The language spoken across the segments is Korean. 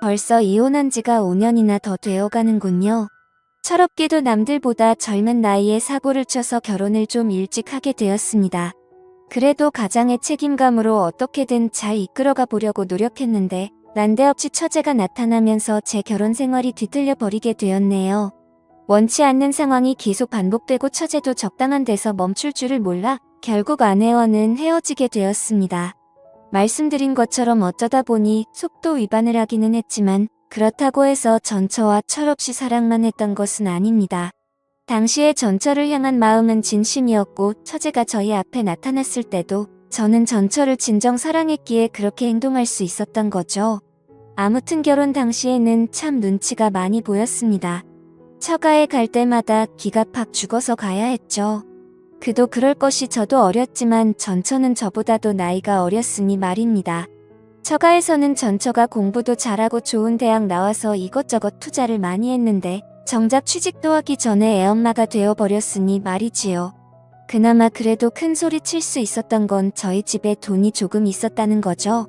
벌써 이혼한 지가 5년이나 더 되어가는군요. 철없게도 남들보다 젊은 나이에 사고를 쳐서 결혼을 좀 일찍 하게 되었습니다. 그래도 가장의 책임감으로 어떻게든 잘 이끌어가 보려고 노력했는데 난데없이 처제가 나타나면서 제 결혼 생활이 뒤틀려 버리게 되었네요. 원치 않는 상황이 계속 반복되고 처제도 적당한 데서 멈출 줄을 몰라 결국 아내와는 헤어지게 되었습니다. 말씀드린 것처럼 어쩌다 보니 속도 위반을 하기는 했지만 그렇다고 해서 전처와 철없이 사랑만 했던 것은 아닙니다. 당시에 전처를 향한 마음은 진심이었고 처제가 저희 앞에 나타났을 때도 저는 전처를 진정 사랑했기에 그렇게 행동할 수 있었던 거죠. 아무튼 결혼 당시에는 참 눈치가 많이 보였습니다. 처가에 갈 때마다 기가 팍 죽어서 가야 했죠. 그도 그럴 것이 저도 어렸지만 전처는 저보다도 나이가 어렸으니 말입니다. 처가에서는 전처가 공부도 잘하고 좋은 대학 나와서 이것저것 투자를 많이 했는데 정작 취직도 하기 전에 애엄마가 되어버렸으니 말이지요. 그나마 그래도 큰 소리 칠 수 있었던 건 저희 집에 돈이 조금 있었다는 거죠.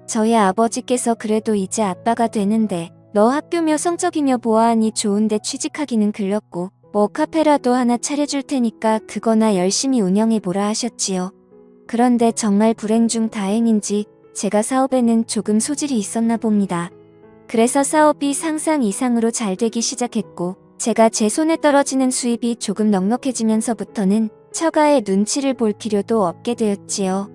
저희 아버지께서 그래도 이제 아빠가 되는데 너 학교며 성적이며 보아하니 좋은데 취직하기는 글렀고 뭐 카페라도 하나 차려줄 테니까 그거나 열심히 운영해보라 하셨지요. 그런데 정말 불행 중 다행인지 제가 사업에는 조금 소질이 있었나 봅니다. 그래서 사업이 상상 이상으로 잘 되기 시작했고 제가 제 손에 떨어지는 수입이 조금 넉넉해지면서부터는 처가의 눈치를 볼 필요도 없게 되었지요.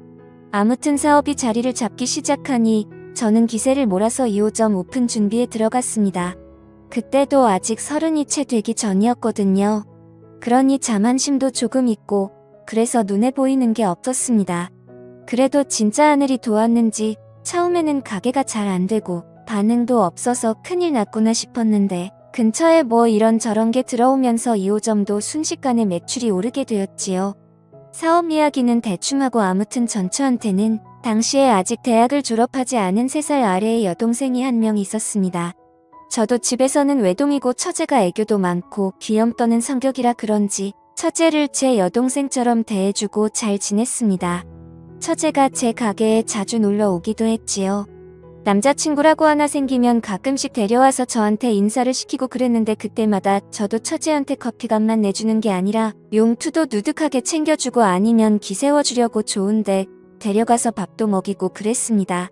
아무튼 사업이 자리를 잡기 시작하니 저는 기세를 몰아서 2호점 오픈 준비에 들어갔습니다. 그때도 아직 30이 채 되기 전이었거든요. 그러니 자만심도 조금 있고 그래서 눈에 보이는 게 없었습니다. 그래도 진짜 하늘이 도왔는지 처음에는 가게가 잘 안 되고 반응도 없어서 큰일 났구나 싶었는데 근처에 뭐 이런저런 게 들어오면서 2호점도 순식간에 매출이 오르게 되었지요. 사업 이야기는 대충 하고 아무튼 전처한테는 당시에 아직 대학을 졸업하지 않은 3살 아래의 여동생이 한 명 있었습니다. 저도 집에서는 외동이고 처제가 애교도 많고 귀염 떠는 성격이라 그런지 처제를 제 여동생처럼 대해주고 잘 지냈습니다. 처제가 제 가게에 자주 놀러 오기도 했지요. 남자친구라고 하나 생기면 가끔씩 데려와서 저한테 인사를 시키고 그랬는데 그때마다 저도 처제한테 커피값만 내주는 게 아니라 용투도 누득하게 챙겨주고 아니면 기세워주려고 좋은데 데려가서 밥도 먹이고 그랬습니다.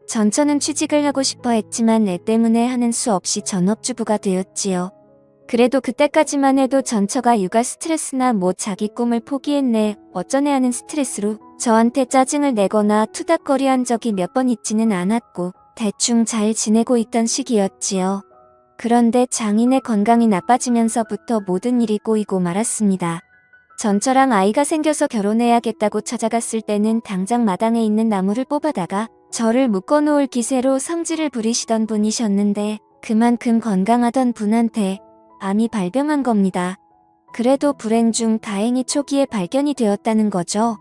전처는 취직을 하고 싶어 했지만 애 때문에 하는 수 없이 전업주부가 되었지요. 그래도 그때까지만 해도 전처가 육아 스트레스나 뭐 자기 꿈을 포기했네 어쩌네 하는 스트레스로 저한테 짜증을 내거나 투닥거리한 적이 몇 번 있지는 않았고 대충 잘 지내고 있던 시기였지요. 그런데 장인의 건강이 나빠지면서부터 모든 일이 꼬이고 말았습니다. 전처랑 아이가 생겨서 결혼해야겠다고 찾아갔을 때는 당장 마당에 있는 나무를 뽑아다가 저를 묶어놓을 기세로 성질을 부리시던 분이셨는데 그만큼 건강하던 분한테 암이 발병한 겁니다. 그래도 불행 중 다행히 초기에 발견이 되었다는 거죠.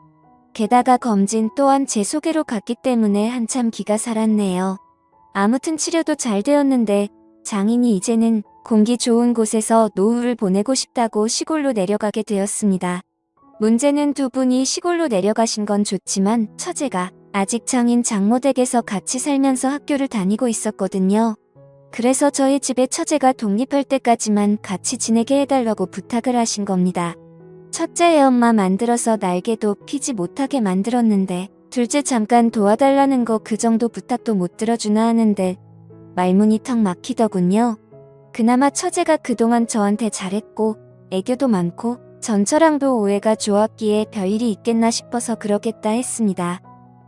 게다가 검진 또한 제 소개로 갔기 때문에 한참 기가 살았네요. 아무튼 치료도 잘 되었는데 장인이 이제는 공기 좋은 곳에서 노후를 보내고 싶다고 시골로 내려가게 되었습니다. 문제는 두 분이 시골로 내려가신 건 좋지만 처제가 아직 장인 장모댁에서 같이 살면서 학교를 다니고 있었거든요. 그래서 저희 집에 처제가 독립할 때까지만 같이 지내게 해달라고 부탁을 하신 겁니다. 첫째 애엄마 만들어서 날개도 피지 못하게 만들었는데 둘째 잠깐 도와달라는 거 그 정도 부탁도 못 들어주나 하는데 말문이 턱 막히더군요. 그나마 처제가 그동안 저한테 잘했고 애교도 많고 전처랑도 오해가 좋았기에 별일이 있겠나 싶어서 그러겠다 했습니다.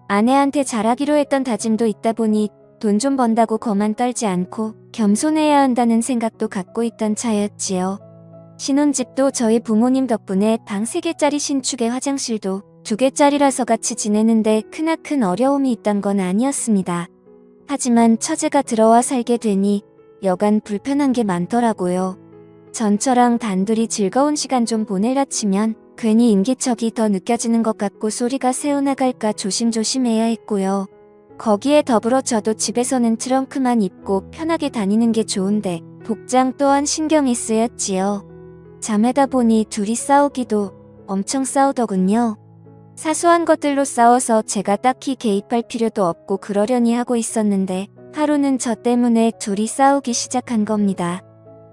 아내한테 잘하기로 했던 다짐도 있다 보니 돈 좀 번다고 거만 떨지 않고 겸손해야 한다는 생각도 갖고 있던 차였지요. 신혼집도 저희 부모님 덕분에 방 3개짜리 신축에 화장실도 2개짜리라서 같이 지내는데 크나큰 어려움이 있던 건 아니었습니다. 하지만 처제가 들어와 살게 되니 여간 불편한 게 많더라고요. 전처랑 단둘이 즐거운 시간 좀 보내려 치면 괜히 인기척이 더 느껴지는 것 같고 소리가 새어나갈까 조심조심해야 했고요. 거기에 더불어 저도 집에서는 트렁크만 입고 편하게 다니는 게 좋은데 복장 또한 신경이 쓰였지요. 자매다 보니 둘이 싸우기도 엄청 싸우더군요. 사소한 것들로 싸워서 제가 딱히 개입할 필요도 없고 그러려니 하고 있었는데 하루는 저 때문에 둘이 싸우기 시작한 겁니다.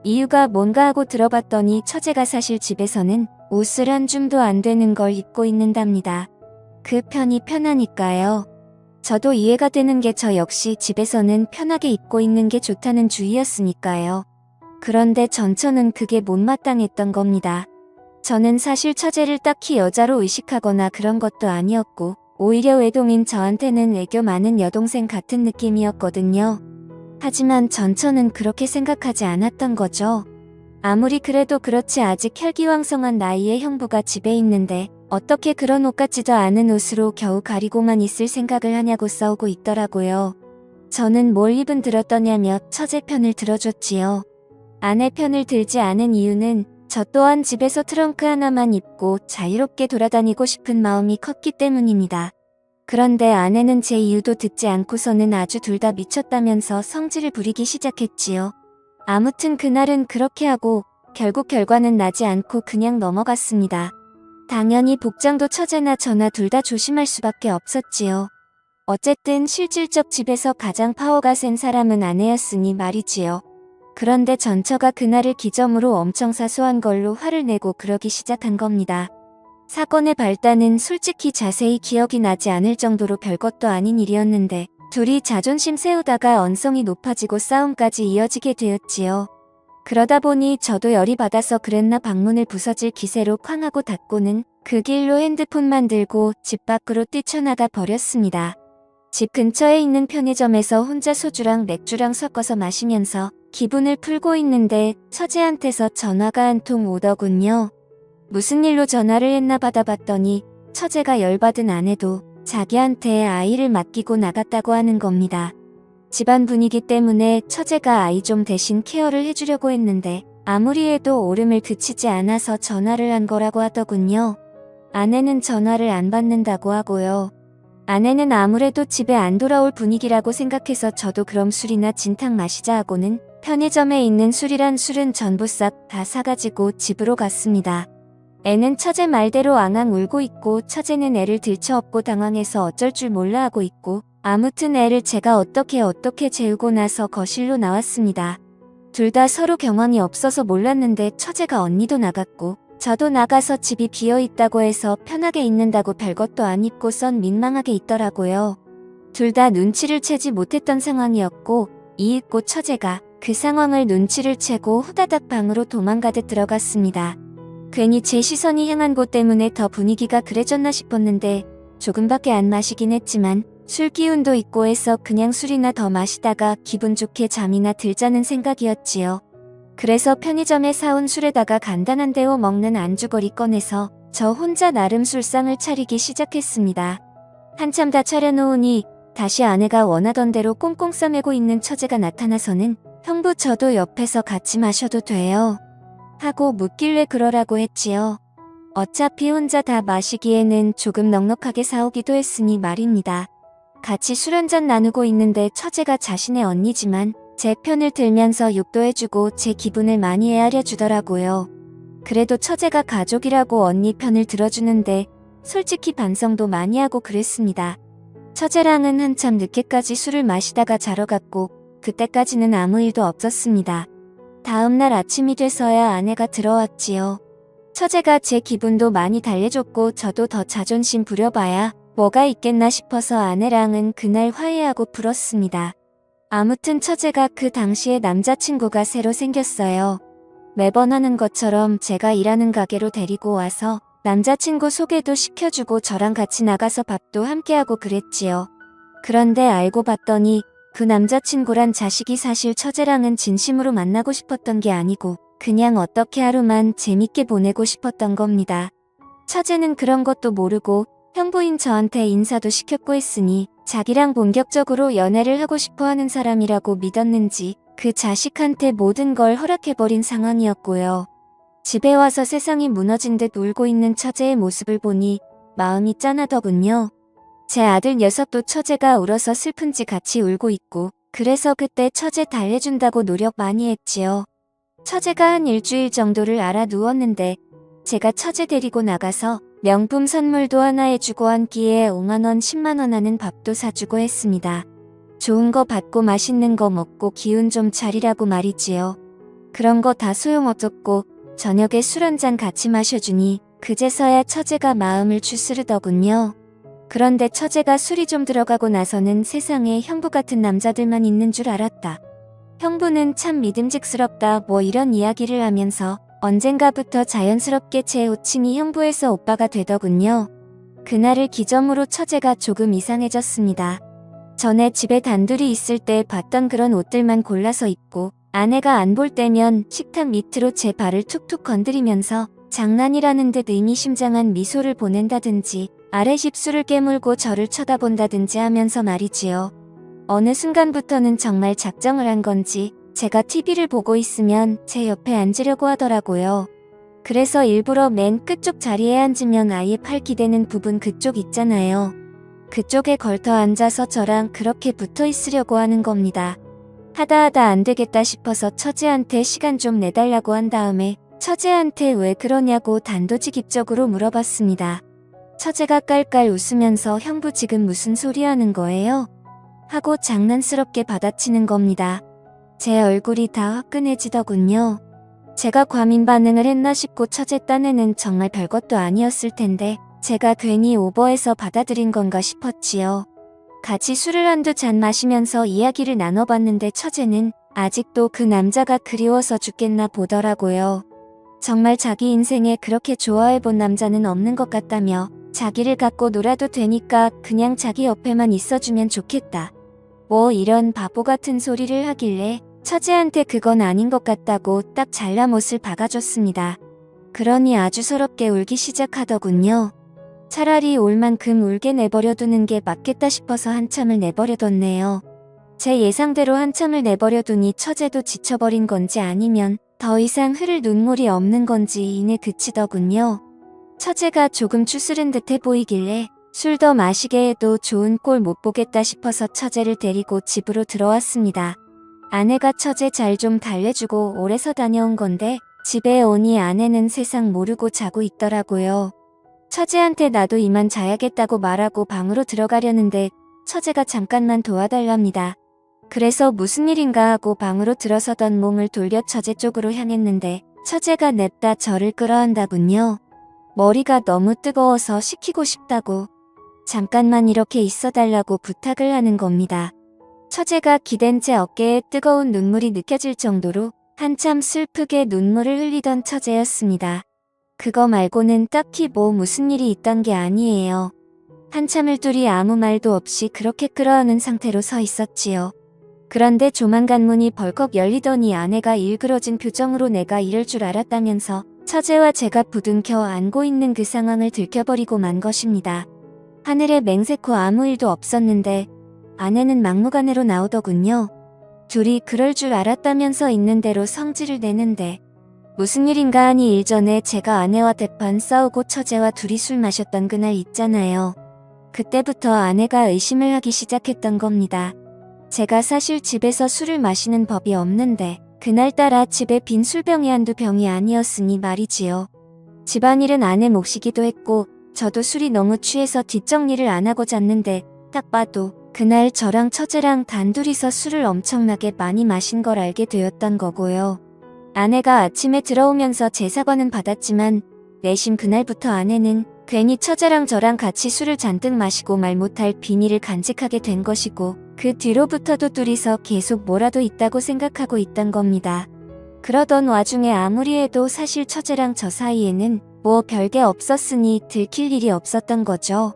이유가 뭔가 하고 들어봤더니 처제가 사실 집에서는 옷을 한 줌도 안 되는 걸 입고 있는답니다. 그 편이 편하니까요. 저도 이해가 되는 게 저 역시 집에서는 편하게 입고 있는 게 좋다는 주의였으니까요. 그런데 전처는 그게 못마땅했던 겁니다. 저는 사실 처제를 딱히 여자로 의식하거나 그런 것도 아니었고 오히려 외동인 저한테는 애교 많은 여동생 같은 느낌이었거든요. 하지만 전처는 그렇게 생각하지 않았던 거죠. 아무리 그래도 그렇지 아직 혈기왕성한 나이의 형부가 집에 있는데 어떻게 그런 옷 같지도 않은 옷으로 겨우 가리고만 있을 생각을 하냐고 싸우고 있더라고요. 저는 뭘 입은 들었더냐며 처제 편을 들어줬지요. 아내 편을 들지 않은 이유는 저 또한 집에서 트렁크 하나만 입고 자유롭게 돌아다니고 싶은 마음이 컸기 때문입니다. 그런데 아내는 제 이유도 듣지 않고서는 아주 둘 다 미쳤다면서 성질을 부리기 시작했지요. 아무튼 그날은 그렇게 하고 결국 결과는 나지 않고 그냥 넘어갔습니다. 당연히 복장도 처제나 저나 둘 다 조심할 수밖에 없었지요. 어쨌든 실질적 집에서 가장 파워가 센 사람은 아내였으니 말이지요. 그런데 전처가 그날을 기점으로 엄청 사소한 걸로 화를 내고 그러기 시작한 겁니다. 사건의 발단은 솔직히 자세히 기억이 나지 않을 정도로 별것도 아닌 일이었는데 둘이 자존심 세우다가 언성이 높아지고 싸움까지 이어지게 되었지요. 그러다 보니 저도 열이 받아서 그랬나 방문을 부서질 기세로 쾅 하고 닫고는 그 길로 핸드폰만 들고 집 밖으로 뛰쳐나가 버렸습니다. 집 근처에 있는 편의점에서 혼자 소주랑 맥주랑 섞어서 마시면서 기분을 풀고 있는데 처제한테서 전화가 한 통 오더군요. 무슨 일로 전화를 했나 받아봤더니 처제가 열받은 아내도 자기한테 아이를 맡기고 나갔다고 하는 겁니다. 집안 분위기 때문에 처제가 아이 좀 대신 케어를 해주려고 했는데 아무리 해도 오름을 그치지 않아서 전화를 한 거라고 하더군요. 아내는 전화를 안 받는다고 하고요. 아내는 아무래도 집에 안 돌아올 분위기라고 생각해서 저도 그럼 술이나 진탕 마시자 하고는 편의점에 있는 술이란 술은 전부 싹 다 사가지고 집으로 갔습니다. 애는 처제 말대로 앙앙 울고 있고 처제는 애를 들쳐업고 당황해서 어쩔 줄 몰라 하고 있고 아무튼 애를 제가 어떻게 재우고 나서 거실로 나왔습니다. 둘 다 서로 경황이 없어서 몰랐는데 처제가 언니도 나갔고 저도 나가서 집이 비어있다고 해서 편하게 있는다고 별것도 안 입고선 민망하게 있더라고요. 둘 다 눈치를 채지 못했던 상황이었고 이윽고 처제가 그 상황을 눈치를 채고 후다닥 방으로 도망가듯 들어갔습니다. 괜히 제 시선이 향한 곳 때문에 더 분위기가 그래졌나 싶었는데 조금밖에 안 마시긴 했지만 술 기운도 있고 해서 그냥 술이나 더 마시다가 기분 좋게 잠이나 들자는 생각이었지요. 그래서 편의점에 사온 술에다가 간단한 데워 먹는 안주거리 꺼내서 저 혼자 나름 술상을 차리기 시작했습니다. 한참 다 차려놓으니 다시 아내가 원하던 대로 꽁꽁 싸매고 있는 처제가 나타나서는 형부 저도 옆에서 같이 마셔도 돼요? 하고 묻길래 그러라고 했지요. 어차피 혼자 다 마시기에는 조금 넉넉하게 사오기도 했으니 말입니다. 같이 술 한잔 나누고 있는데 처제가 자신의 언니지만 제 편을 들면서 욕도 해주고 제 기분을 많이 헤아려 주더라고요. 그래도 처제가 가족이라고 언니 편을 들어주는데 솔직히 반성도 많이 하고 그랬습니다. 처제랑은 한참 늦게까지 술을 마시다가 자러 갔고 그때까지는 아무 일도 없었습니다. 다음날 아침이 돼서야 아내가 들어왔지요. 처제가 제 기분도 많이 달래줬고 저도 더 자존심 부려봐야 뭐가 있겠나 싶어서 아내랑은 그날 화해하고 풀었습니다. 아무튼 처제가 그 당시에 남자친구가 새로 생겼어요. 매번 하는 것처럼 제가 일하는 가게로 데리고 와서 남자친구 소개도 시켜주고 저랑 같이 나가서 밥도 함께하고 그랬지요. 그런데 알고 봤더니 그 남자친구란 자식이 사실 처제랑은 진심으로 만나고 싶었던 게 아니고 그냥 어떻게 하루만 재밌게 보내고 싶었던 겁니다. 처제는 그런 것도 모르고 형부인 저한테 인사도 시켰고 했으니 자기랑 본격적으로 연애를 하고 싶어 하는 사람이라고 믿었는지 그 자식한테 모든 걸 허락해버린 상황이었고요. 집에 와서 세상이 무너진 듯 울고 있는 처제의 모습을 보니 마음이 짠하더군요. 제 아들 녀석도 처제가 울어서 슬픈지 같이 울고 있고 그래서 그때 처제 달래준다고 노력 많이 했지요. 처제가 한 일주일 정도를 알아 누웠는데 제가 처제 데리고 나가서 명품 선물도 하나 해주고 한 끼에 5만원 10만원 하는 밥도 사주고 했습니다. 좋은 거 받고 맛있는 거 먹고 기운 좀 차리라고 말이지요. 그런 거 다 소용없었고 저녁에 술 한잔 같이 마셔주니 그제서야 처제가 마음을 추스르더군요. 그런데 처제가 술이 좀 들어가고 나서는 세상에 형부 같은 남자들만 있는 줄 알았다. 형부는 참 믿음직스럽다 뭐 이런 이야기를 하면서 언젠가부터 자연스럽게 제 호칭이 형부에서 오빠가 되더군요. 그날을 기점으로 처제가 조금 이상해졌습니다. 전에 집에 단둘이 있을 때 봤던 그런 옷들만 골라서 입고 아내가 안 볼 때면 식탁 밑으로 제 발을 툭툭 건드리면서 장난이라는 듯 의미심장한 미소를 보낸다든지 아랫입술을 깨물고 저를 쳐다본다든지 하면서 말이지요. 어느 순간부터는 정말 작정을 한 건지 제가 TV를 보고 있으면 제 옆에 앉으려고 하더라고요. 그래서 일부러 맨 끝쪽 자리에 앉으면 아예 팔 기대는 부분 그쪽 있잖아요. 그쪽에 걸터 앉아서 저랑 그렇게 붙어 있으려고 하는 겁니다. 하다 안 되겠다 싶어서 처제한테 시간 좀 내달라고 한 다음에 처제한테 왜 그러냐고 단도직입적으로 물어봤습니다. 처제가 깔깔 웃으면서 형부 지금 무슨 소리 하는 거예요? 하고 장난스럽게 받아치는 겁니다. 제 얼굴이 다 화끈해지더군요. 제가 과민 반응을 했나 싶고 처제 딴에는 정말 별것도 아니었을 텐데 제가 괜히 오버해서 받아들인 건가 싶었지요. 같이 술을 한두 잔 마시면서 이야기를 나눠봤는데 처제는 아직도 그 남자가 그리워서 죽겠나 보더라고요. 정말 자기 인생에 그렇게 좋아해본 남자는 없는 것 같다며 자기를 갖고 놀아도 되니까 그냥 자기 옆에만 있어주면 좋겠다. 뭐 이런 바보 같은 소리를 하길래 처제한테 그건 아닌 것 같다고 딱 잘라못을 박아줬습니다. 그러니 아주 서럽게 울기 시작하더군요. 차라리 올 만큼 울게 내버려두는 게 맞겠다 싶어서 한참을 내버려뒀네요. 제 예상대로 한참을 내버려두니 처제도 지쳐버린 건지 아니면 더 이상 흐를 눈물이 없는 건지 이내 그치더군요. 처제가 조금 추스른 듯해 보이길래 술 더 마시게 해도 좋은 꼴 못 보겠다 싶어서 처제를 데리고 집으로 들어왔습니다. 아내가 처제 잘 좀 달래주고 오래서 다녀온 건데 집에 오니 아내는 세상 모르고 자고 있더라고요. 처제한테 나도 이만 자야겠다고 말하고 방으로 들어가려는데 처제가 잠깐만 도와달랍니다. 그래서 무슨 일인가 하고 방으로 들어서던 몸을 돌려 처제 쪽으로 향했는데 처제가 냅다 저를 끌어안다군요. 머리가 너무 뜨거워서 식히고 싶다고 잠깐만 이렇게 있어달라고 부탁을 하는 겁니다. 처제가 기댄 제 어깨에 뜨거운 눈물이 느껴질 정도로 한참 슬프게 눈물을 흘리던 처제였습니다. 그거 말고는 딱히 뭐 무슨 일이 있던 게 아니에요. 한참을 둘이 아무 말도 없이 그렇게 끌어안은 상태로 서 있었지요. 그런데 조만간 문이 벌컥 열리더니 아내가 일그러진 표정으로 내가 이럴 줄 알았다면서 처제와 제가 부둥켜 안고 있는 그 상황을 들켜버리고 만 것입니다. 하늘에 맹세코 아무 일도 없었는데 아내는 막무가내로 나오더군요. 둘이 그럴 줄 알았다면서 있는 대로 성질을 내는데 무슨 일인가 하니 일전에 제가 아내와 대판 싸우고 처제와 둘이 술 마셨던 그날 있잖아요. 그때부터 아내가 의심을 하기 시작했던 겁니다. 제가 사실 집에서 술을 마시는 법이 없는데 그날따라 집에 빈 술병이 한두 병이 아니었으니 말이지요. 집안일은 아내 몫이기도 했고 저도 술이 너무 취해서 뒷정리를 안 하고 잤는데 딱 봐도 그날 저랑 처제랑 단둘이서 술을 엄청나게 많이 마신 걸 알게 되었던 거고요. 아내가 아침에 들어오면서 제 사과는 받았지만 내심 그날부터 아내는 괜히 처제랑 저랑 같이 술을 잔뜩 마시고 말 못할 비밀을 간직하게 된 것이고 그 뒤로부터도 둘이서 계속 뭐라도 있다고 생각하고 있던 겁니다. 그러던 와중에 아무리 해도 사실 처제랑 저 사이에는 뭐 별게 없었으니 들킬 일이 없었던 거죠.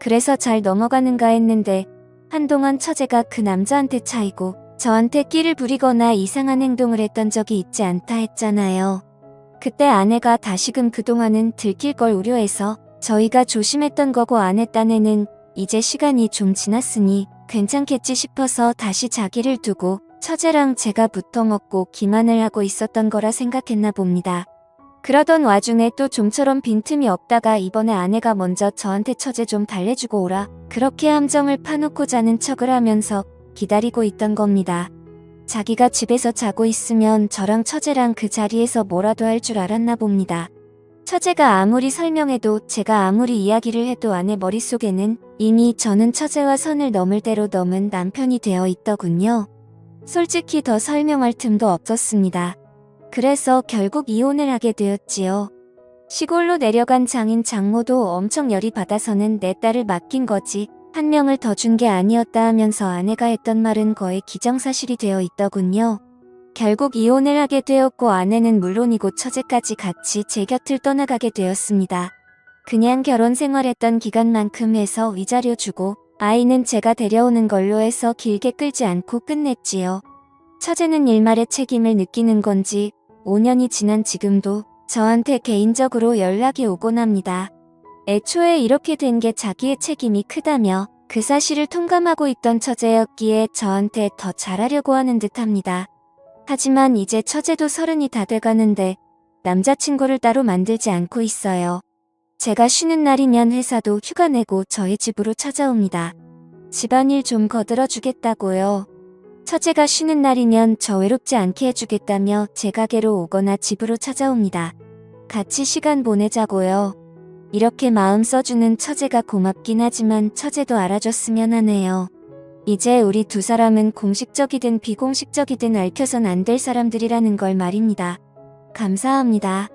그래서 잘 넘어가는가 했는데 한동안 처제가 그 남자한테 차이고 저한테 끼를 부리거나 이상한 행동을 했던 적이 있지 않다 했잖아요. 그때 아내가 다시금 그동안은 들킬 걸 우려해서 저희가 조심했던 거고 아내 딴에는 이제 시간이 좀 지났으니 괜찮겠지 싶어서 다시 자기를 두고 처제랑 제가 붙어먹고 기만을 하고 있었던 거라 생각했나 봅니다. 그러던 와중에 또 좀처럼 빈틈이 없다가 이번에 아내가 먼저 저한테 처제 좀 달래주고 오라 그렇게 함정을 파놓고 자는 척을 하면서 기다리고 있던 겁니다. 자기가 집에서 자고 있으면 저랑 처제랑 그 자리에서 뭐라도 할 줄 알았나 봅니다. 처제가 아무리 설명해도 제가 아무리 이야기를 해도 아내 머릿속에는 이미 저는 처제와 선을 넘을 대로 넘은 남편이 되어 있더군요. 솔직히 더 설명할 틈도 없었습니다. 그래서 결국 이혼을 하게 되었지요. 시골로 내려간 장인 장모도 엄청 열이 받아서는 내 딸을 맡긴 거지 한 명을 더 준 게 아니었다 하면서 아내가 했던 말은 거의 기정사실이 되어 있더군요. 결국 이혼을 하게 되었고 아내는 물론이고 처제까지 같이 제 곁을 떠나가게 되었습니다. 그냥 결혼 생활했던 기간만큼 해서 위자료 주고 아이는 제가 데려오는 걸로 해서 길게 끌지 않고 끝냈지요. 처제는 일말의 책임을 느끼는 건지 5년이 지난 지금도 저한테 개인적으로 연락이 오곤 합니다. 애초에 이렇게 된 게 자기의 책임이 크다며 그 사실을 통감하고 있던 처제였기에 저한테 더 잘하려고 하는 듯합니다. 하지만 이제 처제도 30이 다 돼가는데 남자친구를 따로 만들지 않고 있어요. 제가 쉬는 날이면 회사도 휴가 내고 저희 집으로 찾아옵니다. 집안일 좀 거들어 주겠다고요. 처제가 쉬는 날이면 저 외롭지 않게 해주겠다며 제 가게로 오거나 집으로 찾아옵니다. 같이 시간 보내자고요. 이렇게 마음 써주는 처제가 고맙긴 하지만 처제도 알아줬으면 하네요. 이제 우리 두 사람은 공식적이든 비공식적이든 얽혀선 안 될 사람들이라는 걸 말입니다. 감사합니다.